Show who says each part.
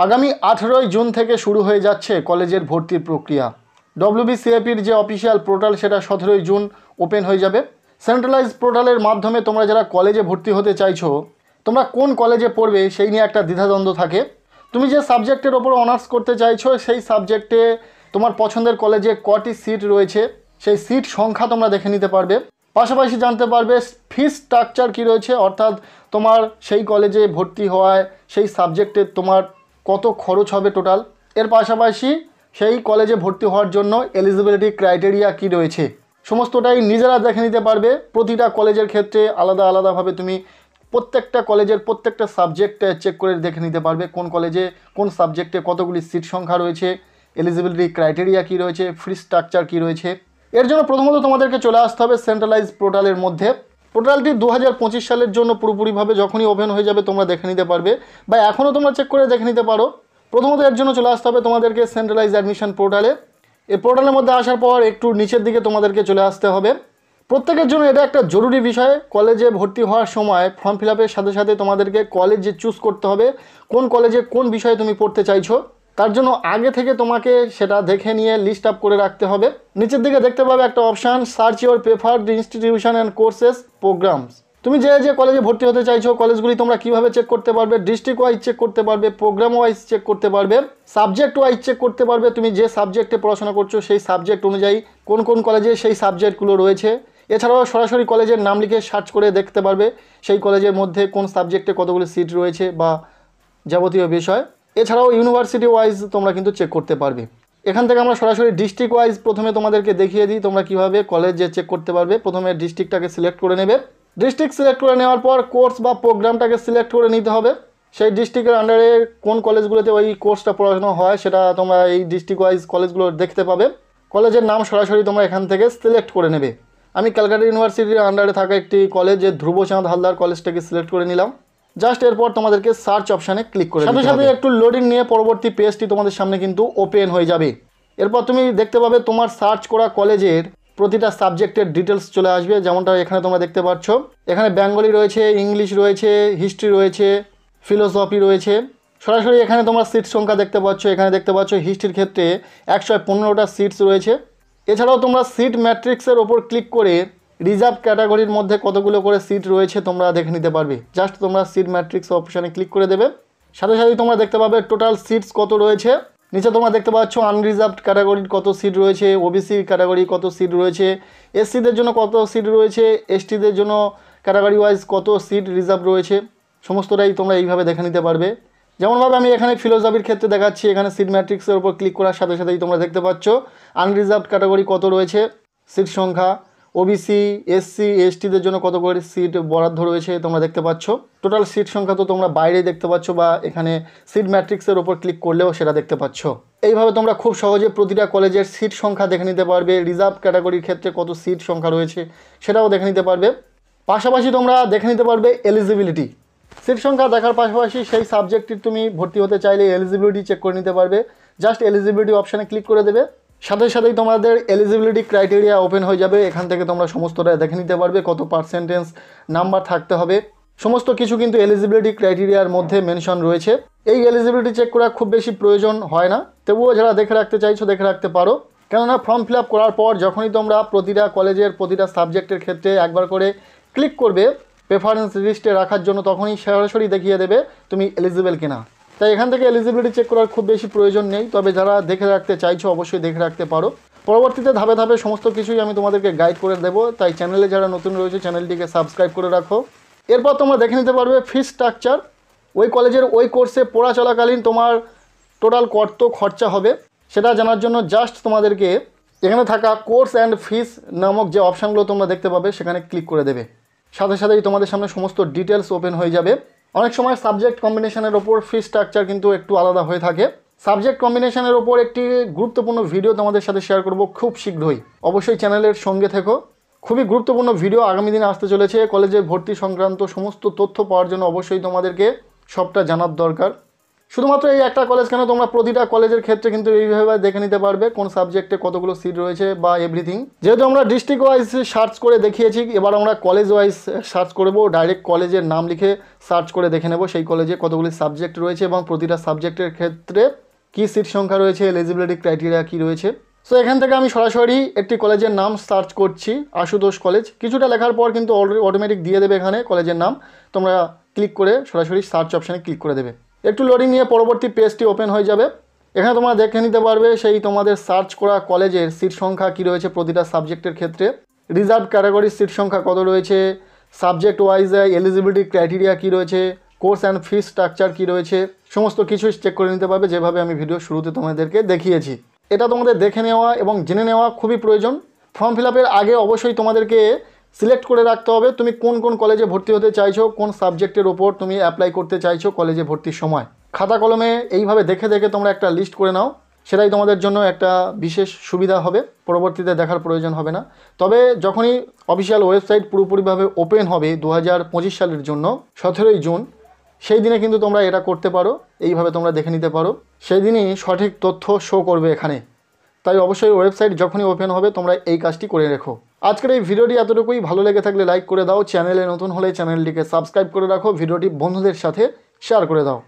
Speaker 1: আগামী 18 জুন থেকে শুরু হয়ে যাচ্ছে কলেজের ভর্তির প্রক্রিয়া। ডব্লিউবিসিএপির যে অফিসিয়াল পোর্টাল সেটা 17 জুন ওপেন হয়ে যাবে। সেন্ট্রালাইজ পোর্টালের মাধ্যমে তোমরা যারা কলেজে ভর্তি হতে চাইছো, তোমরা কোন কলেজে পড়বে সেই নিয়ে একটা দ্বিধাদ্বন্দ্ব থাকে। তুমি যে সাবজেক্টের ওপর অনার্স করতে চাইছো সেই সাবজেক্টে তোমার পছন্দের কলেজে কটি সিট রয়েছে সেই সিট সংখ্যা তোমরা দেখে নিতে পারবে। পাশাপাশি জানতে পারবে ফিস স্ট্রাকচার কী রয়েছে, অর্থাৎ তোমার সেই কলেজে ভর্তি হওয়ায় সেই সাবজেক্টে তোমার কত খরচ হবে টোটাল। এর পাশাপাশি সেই কলেজে ভর্তি হওয়ার জন্য এলিজিবিলিটি ক্রাইটেরিয়া কী রয়েছে সমস্তটাই নিজেরা দেখে নিতে পারবে। প্রতিটা কলেজের ক্ষেত্রে আলাদা আলাদাভাবে তুমি প্রত্যেকটা কলেজের প্রত্যেকটা সাবজেক্ট চেক করে দেখে নিতে পারবে কোন কলেজে কোন সাবজেক্টে কতগুলি সিট সংখ্যা রয়েছে, এলিজিবিলিটি ক্রাইটেরিয়া কী রয়েছে, ফি স্ট্রাকচার কী রয়েছে। এর জন্য প্রথমত তোমাদেরকে চলে আসতে হবে সেন্ট্রালাইজ পোর্টালের মধ্যে। পোর্টালটি 2025 সালের জন্য পুরোপুরিভাবে যখনই ওপেন হয়ে যাবে তোমরা দেখে নিতে পারবে, বা এখনও তোমরা চেক করে দেখে নিতে পারো। প্রথমত এর জন্য চলে আসতে হবে তোমাদেরকে সেন্ট্রালাইজ অ্যাডমিশন পোর্টালে। এই পোর্টালের মধ্যে আসার পর একটু নিচের দিকে তোমাদেরকে চলে আসতে হবে। প্রত্যেকের জন্য এটা একটা জরুরি বিষয়, কলেজে ভর্তি হওয়ার সময় ফর্ম ফিল আপের সাথে সাথে তোমাদেরকে কলেজ চুজ করতে হবে, কোন কলেজে কোন বিষয়ে তুমি পড়তে চাইছো। তার জন্য আগে থেকে তোমাকে সেটা দেখে নিয়ে লিস্ট আপ করে রাখতে হবে। নিচের দিকে দেখতে পাবে একটা option search your preferred institution and courses programs. তুমি যে কলেজে ভর্তি হতে চাইছো কলেজগুলি তোমরা কীভাবে চেক করতে পারবে, ডিস্ট্রিক্ট ওয়াইজ চেক করতে পারবে, প্রোগ্রাম ওয়াইজ চেক করতে পারবে, সাবজেক্ট ওয়াইজ চেক করতে পারবে। তুমি যে সাবজেক্টে পড়াশোনা করছো সেই সাবজেক্ট অনুযায়ী কোন কোন কলেজে সেই সাবজেক্টগুলো রয়েছে। এছাড়াও সরাসরি কলেজের নাম লিখে সার্চ করে দেখতে পারবে সেই কলেজের মধ্যে কোন সাবজেক্টে কতগুলো সিট রয়েছে বা যাবতীয় বিষয়। এছাড়াও ইউনিভার্সিটি ওয়াইজ তোমরা কিন্তু চেক করতে পারবে। এখান থেকে আমরা সরাসরি ডিস্ট্রিক্ট ওয়াইজ প্রথমে তোমাদেরকে দেখিয়ে দিই তোমরা কীভাবে কলেজে চেক করতে পারবে। প্রথমে ডিস্ট্রিক্টটাকে সিলেক্ট করে নেবে। ডিস্ট্রিক্ট সিলেক্ট করে নেওয়ার পর কোর্স বা প্রোগ্রামটাকে সিলেক্ট করে নিতে হবে। সেই ডিস্ট্রিক্টের আন্ডারে কোন কলেজগুলোতে ওই কোর্সটা পড়াশোনা হয় সেটা তোমরা এই ডিস্ট্রিক্ট ওয়াইজ কলেজগুলো দেখতে পাবে। কলেজের নাম সরাসরি তোমরা এখান থেকে সিলেক্ট করে নেবে। আমি ক্যালকাটা ইউনিভার্সিটির আন্ডারে থাকা একটি কলেজ ধ্রুবচাঁদ হালদার কলেজটাকে সিলেক্ট করে নিলাম। জাস্ট এরপর তোমাদেরকে সার্চ অপশানে ক্লিক করে সাথে সাথে একটু লোডিং নিয়ে পরবর্তী পেজটি তোমাদের সামনে কিন্তু ওপেন হয়ে যাবে। এরপর তুমি দেখতে পাবে তোমার সার্চ করা কলেজের প্রতিটা সাবজেক্টের ডিটেলস চলে আসবে, যেমনটা এখানে তোমরা দেখতে পাচ্ছ। এখানে বেঙ্গলি রয়েছে, ইংলিশ রয়েছে, হিস্ট্রি রয়েছে, ফিলোসফি রয়েছে। সরাসরি এখানে তোমরা সিট সংখ্যা দেখতে পাচ্ছ। এখানে দেখতে পাচ্ছ হিস্ট্রির ক্ষেত্রে 115টা সিটস রয়েছে। এছাড়াও তোমরা সিট ম্যাট্রিক্সের ওপর ক্লিক করে রিজার্ভ ক্যাটাগরির মধ্যে কতগুলো করে সিট রয়েছে তোমরা দেখে নিতে পারবে। জাস্ট তোমরা সিট ম্যাট্রিক্স অপশানে ক্লিক করে দেবে। সাথে সাথে তোমরা দেখতে পাবে টোটাল সিটস কত রয়েছে। নিচে তোমরা দেখতে পাচ্ছ আনরিজার্ভড ক্যাটাগরির কত সিট রয়েছে, ওবিসি ক্যাটাগরি কত সিট রয়েছে, এসসিদের জন্য কত সিট রয়েছে, এসটিদের জন্য ক্যাটাগরি ওয়াইজ কত সিট রিজার্ভ রয়েছে। সমস্তটাই তোমরা এইভাবে দেখে নিতে পারবে। যেমনভাবে আমি এখানে ফিলোসফির ক্ষেত্রে দেখাচ্ছি, এখানে সিট ম্যাট্রিক্সের উপর ক্লিক করার সাথে সাথেই তোমরা দেখতে পাচ্ছ আনরিজার্ভড ক্যাটাগরি কত রয়েছে, সিট সংখ্যা, ওবিসি, এসসি, এসটিদের জন্য কত করে সিট বরাদ্দ রয়েছে তোমরা দেখতে পাচ্ছ। টোটাল সিট সংখ্যা তো তোমরা বাইরেই দেখতে পাচ্ছ, বা এখানে সিট ম্যাট্রিক্সের ওপর ক্লিক করলেও সেটা দেখতে পাচ্ছ। এইভাবে তোমরা খুব সহজে প্রতিটা কলেজের সিট সংখ্যা দেখে নিতে পারবে। রিজার্ভ ক্যাটাগরির ক্ষেত্রে কত সিট সংখ্যা রয়েছে সেটাও দেখে নিতে পারবে। পাশাপাশি তোমরা দেখে নিতে পারবে এলিজিবিলিটি। সিট সংখ্যা দেখার পাশাপাশি সেই সাবজেক্টটি তুমি ভর্তি হতে চাইলে এলিজিবিলিটি চেক করে নিতে পারবে। জাস্ট এলিজিবিলিটি অপশানে ক্লিক করে দেবে। সাথে সাথেই তোমাদের এলিজিবিলিটি ক্রাইটেরিয়া ওপেন হয়ে যাবে। এখান থেকে তোমরা সমস্তটা দেখে নিতে পারবে, কত পার্সেন্টেজ নাম্বার থাকতে হবে, সমস্ত কিছু কিন্তু এলিজিবিলিটি ক্রাইটেরিয়ার মধ্যে মেনশন রয়েছে। এই এলিজিবিলিটি চেক করা খুব বেশি প্রয়োজন হয় না, তবুও যারা দেখে রাখতে চাইছো দেখে রাখতে পারো। কেননা ফর্ম ফিল আপ করার পর যখনই তোমরা প্রতিটা কলেজের প্রতিটা সাবজেক্টের ক্ষেত্রে একবার করে ক্লিক করবে প্রেফারেন্স লিস্টে রাখার জন্য, তখনই সরাসরি দেখিয়ে দেবে তুমি এলিজিবল কিনা। তাই এখান থেকে এলিজিবিলিটি চেক করার খুব বেশি প্রয়োজন নেই, তবে যারা দেখে রাখতে চাইছো অবশ্যই দেখে রাখতে পারো। পরবর্তীতে ধাপে ধাপে সমস্ত কিছুই আমি তোমাদেরকে গাইড করে দেবো, তাই চ্যানেলে যারা নতুন রয়েছে চ্যানেলটিকে সাবস্ক্রাইব করে রাখো। এরপর তোমরা দেখে নিতে পারবে ফি স্ট্রাকচার। ওই কলেজের ওই কোর্সে পড়া চলাকালীন তোমার টোটাল কত খরচা হবে সেটা জানার জন্য জাস্ট তোমাদেরকে এখানে থাকা কোর্স অ্যান্ড ফিস নামক যে অপশানগুলো তোমরা দেখতে পাবে সেখানে ক্লিক করে দেবে। সাথে সাথেই তোমাদের সামনে সমস্ত ডিটেলস ওপেন হয়ে যাবে। অনেক সময় সাবজেক্ট কম্বিনেশনের ওপর ফি স্ট্রাকচার কিন্তু একটু আলাদা হয়ে থাকে। সাবজেক্ট কম্বিনেশনের ওপর একটি গুরুত্বপূর্ণ ভিডিও তোমাদের সাথে শেয়ার করব খুব শীঘ্রই, অবশ্যই চ্যানেলের সঙ্গে থেকো। খুবই গুরুত্বপূর্ণ ভিডিও আগামী দিনে আসতে চলেছে। কলেজে ভর্তি সংক্রান্ত সমস্ত তথ্য পাওয়ার জন্য অবশ্যই তোমাদেরকে সবটা জানার দরকার। শুধুমাত্র এই একটা কলেজ কেন, তোমরা প্রতিটা কলেজের ক্ষেত্রে কিন্তু এইভাবে দেখে নিতে পারবে কোন সাবজেক্টে কতগুলো সিট রয়েছে বা এভরিথিং। যেহেতু আমরা ডিস্ট্রিক্ট ওয়াইজ সার্চ করে দেখিয়েছি, এবার আমরা কলেজ ওয়াইজ সার্চ করব। ডাইরেক্ট কলেজের নাম লিখে সার্চ করে দেখে নেব সেই কলেজে কতগুলি সাবজেক্ট রয়েছে এবং প্রতিটা সাবজেক্টের ক্ষেত্রে কী সিট সংখ্যা রয়েছে, এলিজিবিলিটি ক্রাইটেরিয়া কী রয়েছে। সো এখান থেকে আমি সরাসরি একটি কলেজের নাম সার্চ করছি, আশুতোষ কলেজ। কিছুটা লেখার পর কিন্তু অটোমেটিক দিয়ে দেবে এখানে কলেজের নাম, তোমরা ক্লিক করে সরাসরি সার্চ অপশানে ক্লিক করে দেবে। একটু লোডিং নিয়ে পরবর্তী পেজটি ওপেন হয়ে যাবে। এখানে তোমরা দেখে নিতে পারবে সেই তোমাদের সার্চ করা কলেজের সিট সংখ্যা কী রয়েছে প্রতিটা সাবজেক্টের ক্ষেত্রে, রিজার্ভ ক্যাটাগরির সিট সংখ্যা কত রয়েছে, সাবজেক্ট ওয়াইজ এলিজিবিলিটি ক্রাইটেরিয়া কী রয়েছে, কোর্স অ্যান্ড ফি স্ট্রাকচার কী রয়েছে, সমস্ত কিছু চেক করে নিতে পারবে যেভাবে আমি ভিডিও শুরুতে তোমাদেরকে দেখিয়েছি। এটা তোমাদের দেখে নেওয়া এবং জেনে নেওয়া খুবই প্রয়োজন। ফর্ম ফিল আপের আগে অবশ্যই তোমাদেরকে সিলেক্ট করে রাখতে হবে তুমি কোন কোন কলেজে ভর্তি হতে চাইছো, কোন সাবজেক্টের ওপর তুমি অ্যাপ্লাই করতে চাইছো কলেজে ভর্তির সময়। খাতা কলমে এইভাবে দেখে দেখে তোমরা একটা লিস্ট করে নাও, সেটাই তোমাদের জন্য একটা বিশেষ সুবিধা হবে, পরবর্তীতে দেখার প্রয়োজন হবে না। তবে যখনই অফিসিয়াল ওয়েবসাইট পুরোপুরিভাবে ওপেন হবে 2025 সালের জন্য 17ই জুন, সেই দিনে কিন্তু তোমরা এটা করতে পারো, এইভাবে তোমরা দেখে নিতে পারো, সেই দিনই সঠিক তথ্য শো করবে এখানে। তাই অবশ্যই ওয়েবসাইট যখনই ওপেন হবে তোমরা এই কাজটি করে রেখো। আজকের এই ভিডিওটি এতটুকুই, ভালো লেগে থাকলে লাইক করে দাও, চ্যানেলে নতুন হলে চ্যানেলটিকে সাবস্ক্রাইব করে রাখো, ভিডিওটি বন্ধুদের সাথে শেয়ার করে দাও।